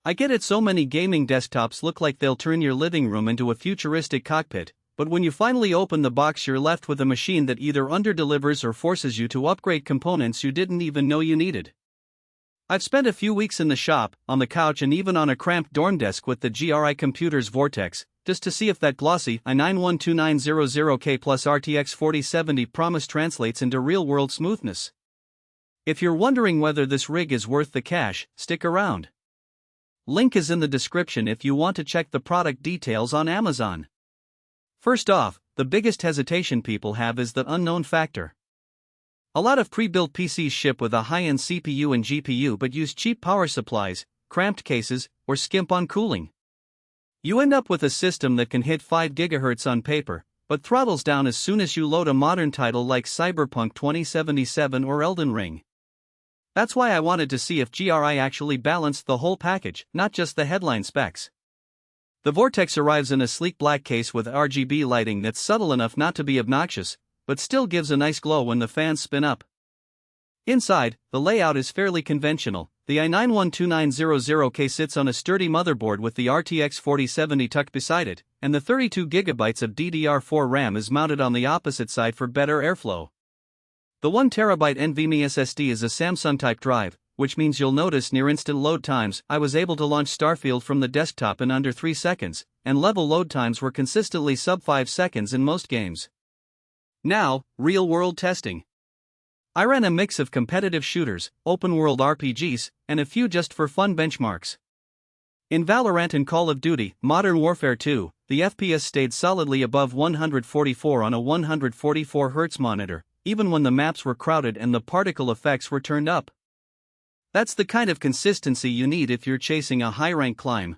I get it, so many gaming desktops look like they'll turn your living room into a futuristic cockpit, but when you finally open the box you're left with a machine that either underdelivers or forces you to upgrade components you didn't even know you needed. I've spent a few weeks in the shop, on the couch and even on a cramped dorm desk with the GRI computer's Vortex, just to see if that glossy i9-12900K plus RTX 4070 promise translates into real-world smoothness. If you're wondering whether this rig is worth the cash, stick around. Link is in the description if you want to check the product details on Amazon. First off, the biggest hesitation people have is the unknown factor. A lot of pre-built PCs ship with a high-end CPU and GPU but use cheap power supplies, cramped cases, or skimp on cooling. You end up with a system that can hit 5 GHz on paper, but throttles down as soon as you load a modern title like Cyberpunk 2077 or Elden Ring. That's why I wanted to see if GRI actually balanced the whole package, not just the headline specs. The Vortex arrives in a sleek black case with RGB lighting that's subtle enough not to be obnoxious, but still gives a nice glow when the fans spin up. Inside, the layout is fairly conventional. The i9-12900K sits on a sturdy motherboard with the RTX 4070 tucked beside it, and the 32GB of DDR4 RAM is mounted on the opposite side for better airflow. The 1TB NVMe SSD is a Samsung-type drive, which means you'll notice near-instant load times. I was able to launch Starfield from the desktop in under 3 seconds, and level load times were consistently sub 5 seconds in most games. Now, real-world testing. I ran a mix of competitive shooters, open-world RPGs, and a few just-for-fun benchmarks. In Valorant and Call of Duty: Modern Warfare 2, the FPS stayed solidly above 144 on a 144Hz monitor, even when the maps were crowded and the particle effects were turned up. That's the kind of consistency you need if you're chasing a high-rank climb.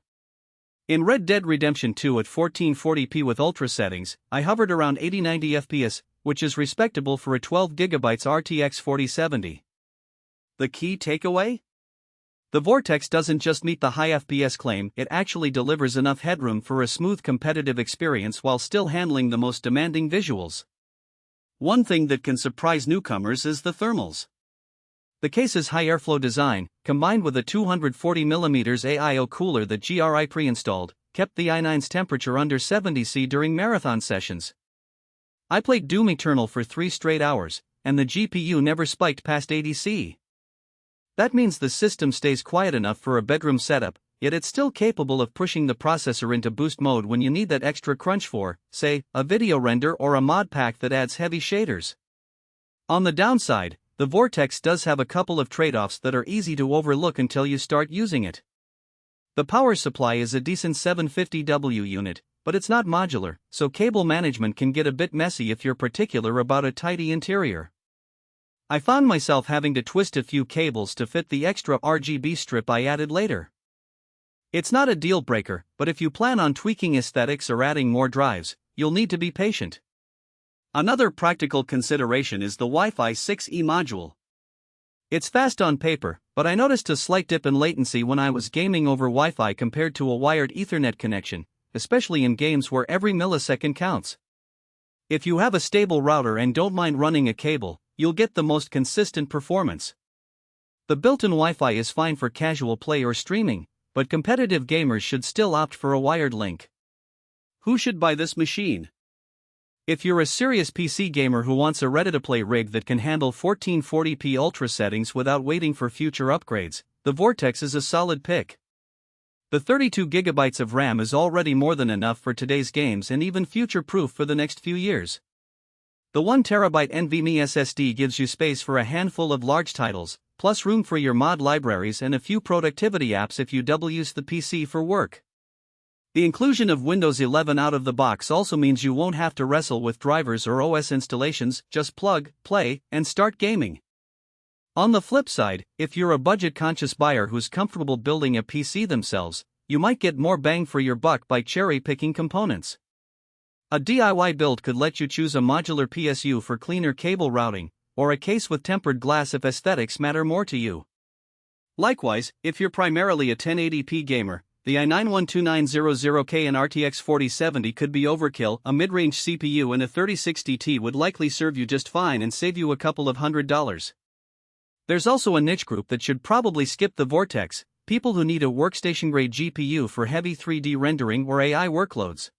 In Red Dead Redemption 2 at 1440p with ultra settings, I hovered around 80-90 FPS, which is respectable for a 12GB RTX 4070. The key takeaway? The Vortex doesn't just meet the high FPS claim, it actually delivers enough headroom for a smooth competitive experience while still handling the most demanding visuals. One thing that can surprise newcomers is the thermals. The case's high airflow design, combined with a 240mm AIO cooler that GRI pre-installed, kept the i9's temperature under 70°C during marathon sessions. I played Doom Eternal for 3 straight hours, and the GPU never spiked past 80°C. That means the system stays quiet enough for a bedroom setup, yet it's still capable of pushing the processor into boost mode when you need that extra crunch for, say, a video render or a mod pack that adds heavy shaders. On the downside, the Vortex does have a couple of trade-offs that are easy to overlook until you start using it. The power supply is a decent 750W unit, but it's not modular, so cable management can get a bit messy if you're particular about a tidy interior. I found myself having to twist a few cables to fit the extra RGB strip I added later. It's not a deal breaker, but if you plan on tweaking aesthetics or adding more drives, you'll need to be patient. Another practical consideration is the Wi-Fi 6E module. It's fast on paper, but I noticed a slight dip in latency when I was gaming over Wi-Fi compared to a wired Ethernet connection, especially in games where every millisecond counts. If you have a stable router and don't mind running a cable, you'll get the most consistent performance. The built-in Wi-Fi is fine for casual play or streaming, but competitive gamers should still opt for a wired link. Who should buy this machine? If you're a serious PC gamer who wants a ready-to-play rig that can handle 1440p ultra settings without waiting for future upgrades, the Vortex is a solid pick. The 32GB of RAM is already more than enough for today's games and even future-proof for the next few years. The 1TB NVMe SSD gives you space for a handful of large titles, plus room for your mod libraries and a few productivity apps if you double use the PC for work. The inclusion of Windows 11 out of the box also means you won't have to wrestle with drivers or OS installations, just plug, play, and start gaming. On the flip side, if you're a budget-conscious buyer who's comfortable building a PC themselves, you might get more bang for your buck by cherry-picking components. A DIY build could let you choose a modular PSU for cleaner cable routing, or a case with tempered glass if aesthetics matter more to you. Likewise, if you're primarily a 1080p gamer, the i9-12900K and RTX 4070 could be overkill. A mid-range CPU and a 3060 Ti would likely serve you just fine and save you a couple of $100s. There's also a niche group that should probably skip the Vortex, people who need a workstation-grade GPU for heavy 3D rendering or AI workloads.